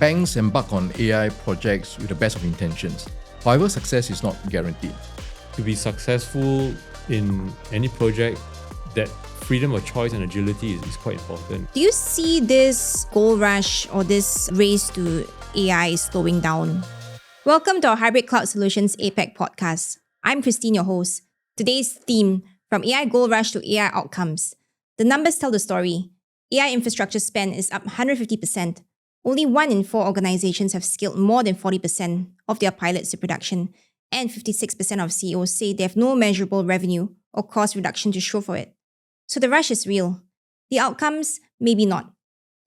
banks embark on AI projects with the best of intentions. However, success is not guaranteed. To be successful in any project, that freedom of choice and agility is quite important. Do you see this gold rush or this race to AI slowing down? Welcome to our Hybrid Cloud Solutions APAC podcast. I'm Christine, your host. Today's theme, from AI gold rush to AI outcomes. The numbers tell the story. AI infrastructure spend is up 150%. Only 1 in 4 organizations have scaled more than 40% of their pilots to production, and 56% of CEOs say they have no measurable revenue or cost reduction to show for it. So the rush is real. The outcomes, maybe not.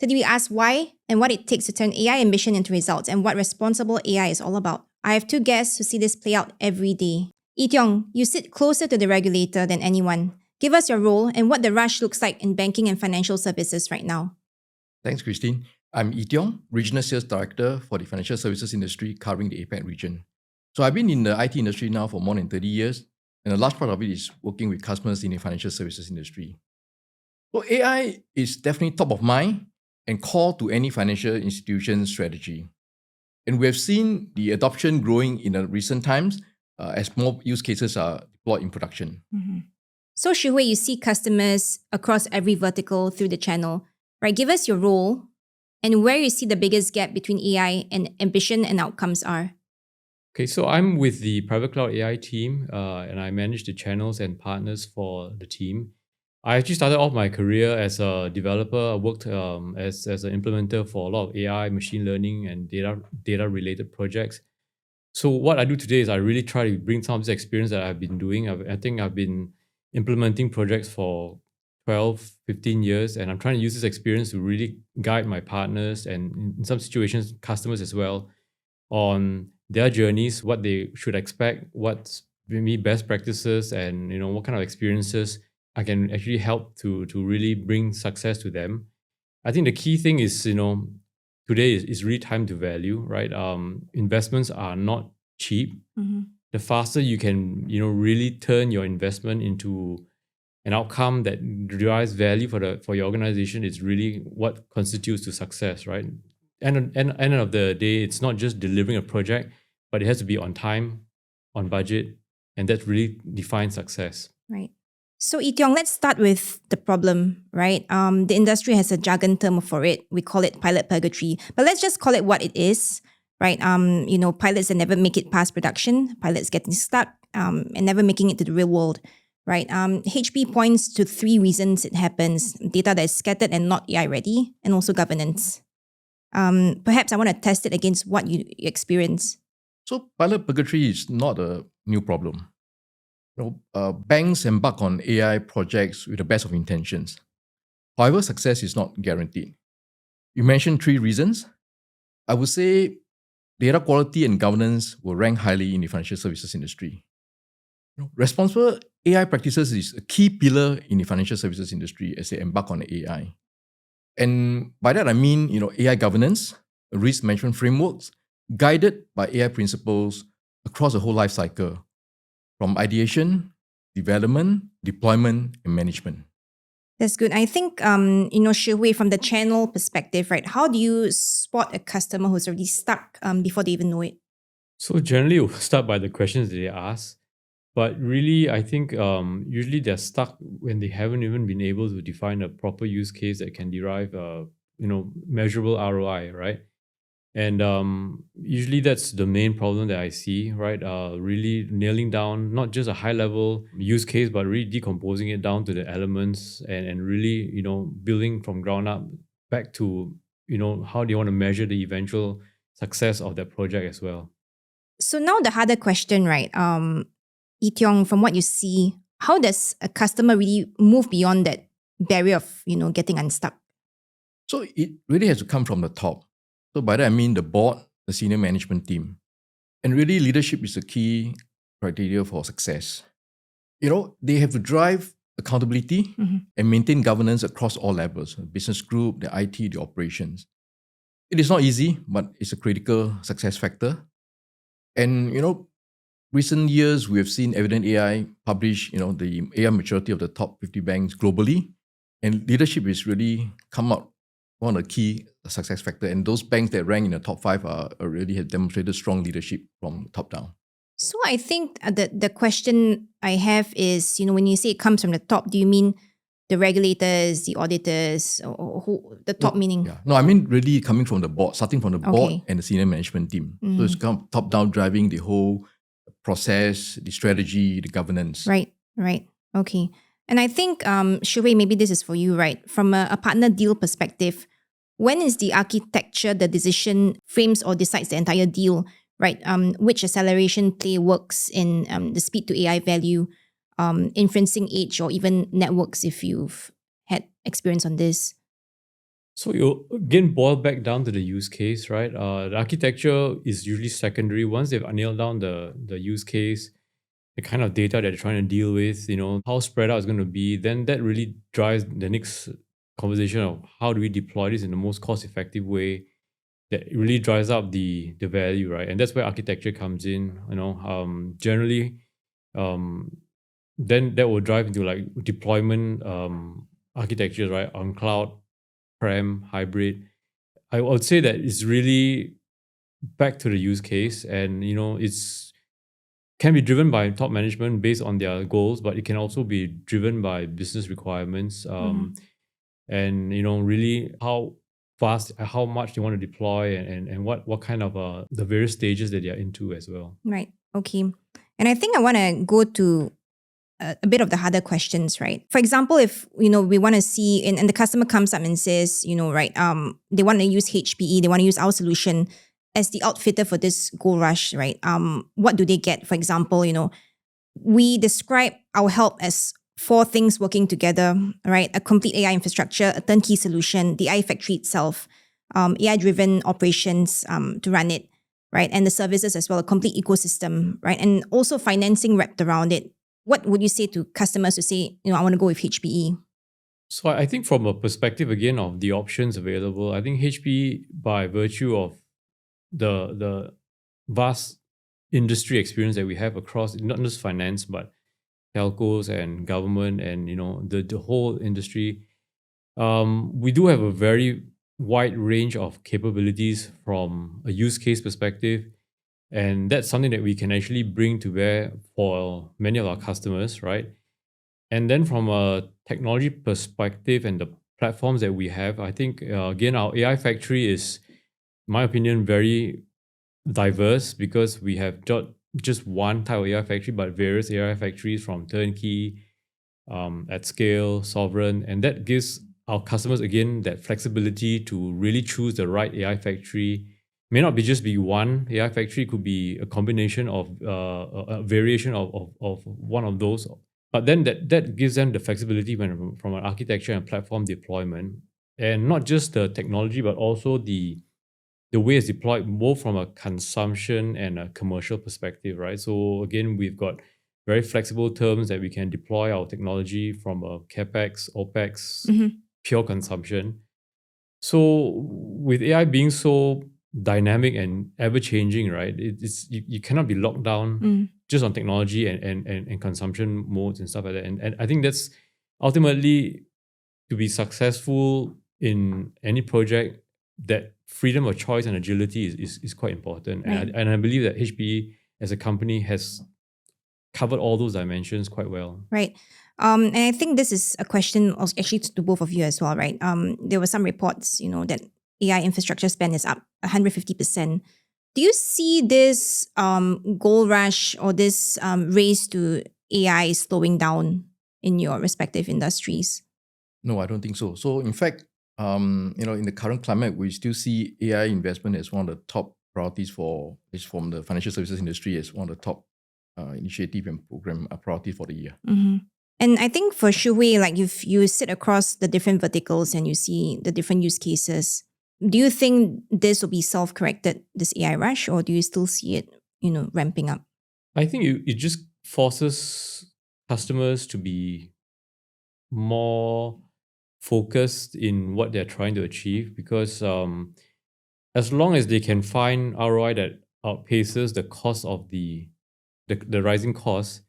Today we ask why and what it takes to turn AI ambition into results and what responsible AI is all about. I have 2 guests who see this play out every day. Yi-Tiong, you sit closer to the regulator than anyone. Give us your role and what the rush looks like in banking and financial services right now. Thanks, Christine. I'm Yi-Tiong, Regional Sales Director for the financial services industry covering the APAC region. So I've been in the IT industry now for more than 30 years, and a large part of it is working with customers in the financial services industry. So AI is definitely top of mind and core to any financial institution's strategy. And we have seen the adoption growing in the recent times as more use cases are deployed in production. Mm-hmm. So Shui, you see customers across every vertical through the channel, right? Give us your role and where you see the biggest gap between AI and ambition and outcomes are. Okay, so I'm with the private cloud AI team, and I manage the channels and partners for the team. I actually started off my career as a developer. I worked as an implementer for a lot of AI, machine learning, and data related projects. So what I do today is I really try to bring some of this experience that I've been doing. I think I've been implementing projects for 12, 15 years, and I'm trying to use this experience to really guide my partners and in some situations, customers as well, on their journeys, what they should expect, what's maybe best practices, and what kind of experiences I can actually help to really bring success to them. I think the key thing is, today is really time to value, right? Investments are not cheap. Mm-hmm. The faster you can, really turn your investment into an outcome that derives value for your organization is really what constitutes to success, right? And end of the day, it's not just delivering a project, but it has to be on time, on budget, and that really defines success. Right. So Yi-Tiong, let's start with the problem, right? The industry has a jargon term for it. We call it pilot purgatory, but let's just call it what it is, right? Pilots that never make it past production, pilots getting stuck, and never making it to the real world, right? HP points to 3 reasons it happens: data that is scattered and not AI ready, and also governance. Perhaps I want to test it against what you experience. So pilot purgatory is not a new problem. Banks embark on AI projects with the best of intentions. However, success is not guaranteed. You mentioned 3 reasons. I would say data quality and governance will rank highly in the financial services industry. Responsible AI practices is a key pillar in the financial services industry as they embark on AI. And by that I mean, AI governance, risk management frameworks, guided by AI principles across the whole life cycle, from ideation, development, deployment, and management. That's good. I think, Shui, from the channel perspective, right? How do you spot a customer who's already stuck before they even know it? So generally, we'll start by the questions that they ask. But really, I think usually they're stuck when they haven't even been able to define a proper use case that can derive measurable ROI, right? And usually that's the main problem that I see, right? Really nailing down not just a high level use case, but really decomposing it down to the elements and really, building from ground up back to, how do you want to measure the eventual success of that project as well. So now the harder question, right? Yi-Tiong, from what you see, how does a customer really move beyond that barrier of, getting unstuck? So it really has to come from the top. So by that I mean the board, the senior management team. And really leadership is a key criteria for success. They have to drive accountability and maintain governance across all levels, the business group, the IT, the operations. It is not easy, but it's a critical success factor. And, recent years, we have seen Evident AI publish, the AI maturity of the top 50 banks globally. And leadership is really come out one of the key a success factor. And those banks that rank in the top 5 are already have demonstrated strong leadership from top down. So I think the question I have is, when you say it comes from the top, do you mean the regulators, the auditors, or who, the top meaning? Yeah. No, I mean really coming from the board, starting from the board Okay. and the senior management team. So it's come top down driving the whole process, the strategy, the governance. Right. Okay. And I think, Shu Wei, maybe this is for you, right? From a partner deal perspective, when is the architecture the decision frames or decides the entire deal, right? Which acceleration play works in the speed to AI value, inferencing age, or even networks if you've had experience on this? So you again boil back down to the use case, right? The architecture is usually secondary. Once they've nailed down the use case, the kind of data that they're trying to deal with, how spread out it's going to be, then that really drives the next conversation of how do we deploy this in the most cost-effective way that really drives up the value, right? And that's where architecture comes in, generally, then that will drive into like deployment architectures, right? On cloud, prem, hybrid. I would say that it's really back to the use case, and it's can be driven by top management based on their goals, but it can also be driven by business requirements, and really how fast, how much they want to deploy, and what kind of the various stages that they are into as well. Right. Okay. And I think I want to go to a bit of the harder questions, right? For example, if we want to see, and the customer comes up and says, right, they want to use HPE, they want to use our solution as the outfitter for this gold rush, right? What do they get? For example, we describe our help as 4 things working together, right? A complete AI infrastructure, a turnkey solution, the AI factory itself, AI-driven operations to run it, right? And the services as well, a complete ecosystem, right? And also financing wrapped around it. What would you say to customers who say, I want to go with HPE? So I think from a perspective, again, of the options available, I think HPE, by virtue of the vast industry experience that we have across not just finance, but telcos and government and, the whole industry, we do have a very wide range of capabilities from a use case perspective. And that's something that we can actually bring to bear for many of our customers, right? And then from a technology perspective and the platforms that we have, I think, again, our AI factory is, in my opinion, very diverse because we have not just one type of AI factory, but various AI factories from turnkey, at scale, sovereign. And that gives our customers, again, that flexibility to really choose the right AI factory. May not be just be one AI factory, it could be a combination of a variation of one of those. But then that gives them the flexibility from an architecture and platform deployment. And not just the technology, but also the way it's deployed, both from a consumption and a commercial perspective, right? So again, we've got very flexible terms that we can deploy our technology from a CapEx, OpEx, pure consumption. So with AI being so dynamic and ever-changing, right? It's you cannot be locked down just on technology and consumption modes and stuff like that. And I think that's ultimately, to be successful in any project, that freedom of choice and agility is quite important. Right. And I believe that HPE as a company has covered all those dimensions quite well. Right. And I think this is a question actually to both of you as well, right? There were some reports, that AI infrastructure spend is up 150%. Do you see this gold rush or this race to AI slowing down in your respective industries? No, I don't think so. So in fact, in the current climate, we still see AI investment as one of the top priorities from the financial services industry as one of the top initiative and program priority for the year. And I think for Shu Wei, like you sit across the different verticals and you see the different use cases. Do you think this will be self-corrected, this AI rush, or do you still see it, ramping up? I think it just forces customers to be more focused in what they're trying to achieve, because as long as they can find ROI that outpaces the cost of the rising costs,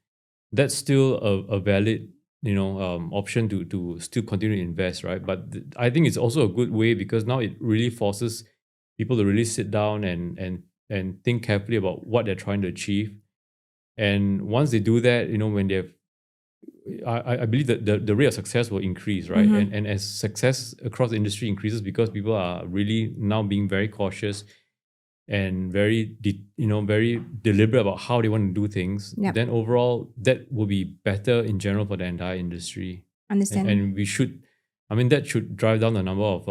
that's still a valid option to still continue to invest, right? But I think it's also a good way because now it really forces people to really sit down and think carefully about what they're trying to achieve. And once they do that, when they've, I believe that the rate of success will increase, right? And as success across the industry increases because people are really now being very cautious and very deliberate about how they want to do things, then overall that will be better in general for the entire industry. Understand. And that should drive down the number of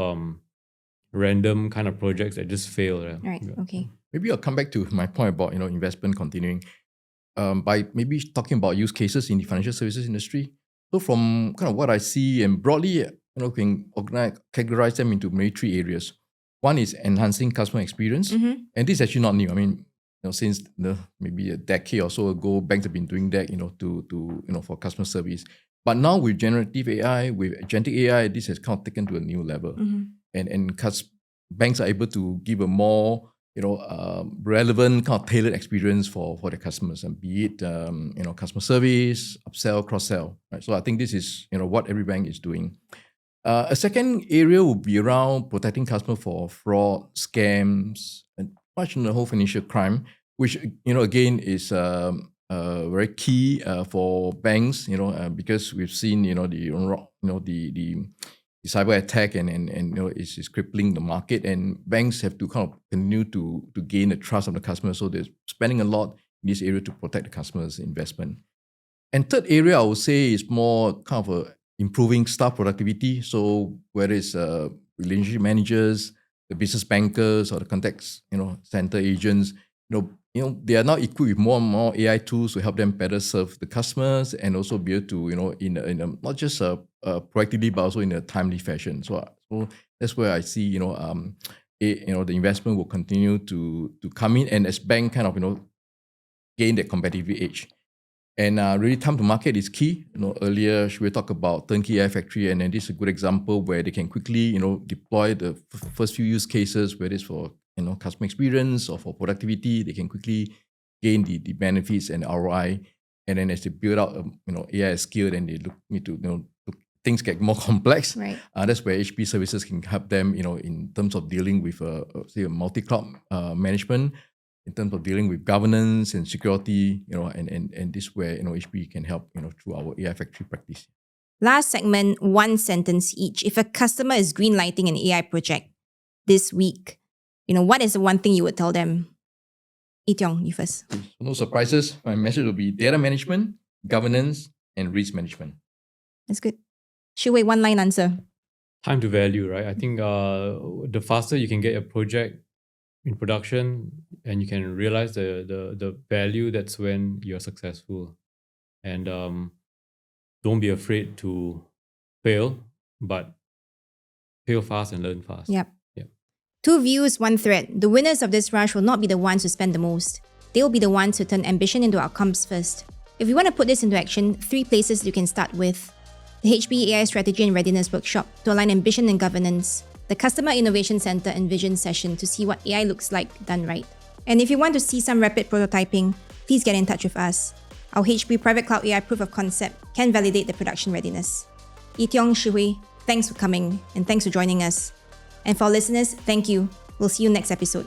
random kind of projects that just fail. Right. Okay. Maybe I'll come back to my point about investment continuing by maybe talking about use cases in the financial services industry. So from kind of what I see and broadly, can categorize them into maybe three areas. One is enhancing customer experience, and this is actually not new. I mean, since maybe a decade or so ago, banks have been doing that, for customer service. But now with generative AI, with agentic AI, this has kind of taken to a new level, and banks are able to give a more relevant kind of tailored experience for their customers, and be it customer service, upsell, cross-sell. Right? So I think this is what every bank is doing. A second area would be around protecting customers for fraud, scams, and much in the whole financial crime, which again is very key for banks. Because we've seen the cyber attack and it's crippling the market, and banks have to kind of continue to gain the trust of the customer. So they're spending a lot in this area to protect the customer's investment. And third area I would say is more kind of improving staff productivity. So whether it's relationship managers, the business bankers, or the contact center agents, they are now equipped with more and more AI tools to help them better serve the customers and also be able to in a not just proactively but also in a timely fashion. So that's where I see the investment will continue to come in, and as bank kind of gain that competitive edge. And really time to market is key. Earlier we talked about turnkey AI factory, and then this is a good example where they can quickly deploy the first few use cases, whether it's for customer experience or for productivity. They can quickly gain the benefits and ROI. And then as they build out AI skill, then they need to things get more complex. Right. That's where HP services can help them in terms of dealing with say a multi-cloud management, in terms of dealing with governance and security, and this is where HP can help through our AI factory practice. Last segment, one sentence each. If a customer is greenlighting an AI project this week, what is the one thing you would tell them? Ee Tiong, you first. No surprises. My message will be data management, governance, and risk management. That's good. Shu Wei, one line answer. Time to value, right? I think the faster you can get your project in production and you can realize the value, that's when you're successful. And don't be afraid to fail, but fail fast and learn fast. Yep. Two views, one thread. The winners of this rush will not be the ones who spend the most. They'll be the ones who turn ambition into outcomes first. If you want to put this into action, 3 places you can start with: the HP AI Strategy and Readiness Workshop to align ambition and governance, the Customer Innovation Center and Vision session to see what AI looks like done right. And if you want to see some rapid prototyping, please get in touch with us. Our HP Private Cloud AI Proof of Concept can validate the production readiness. Ee Tiong, Shu Wei, thanks for coming and thanks for joining us. And for our listeners, thank you. We'll see you next episode.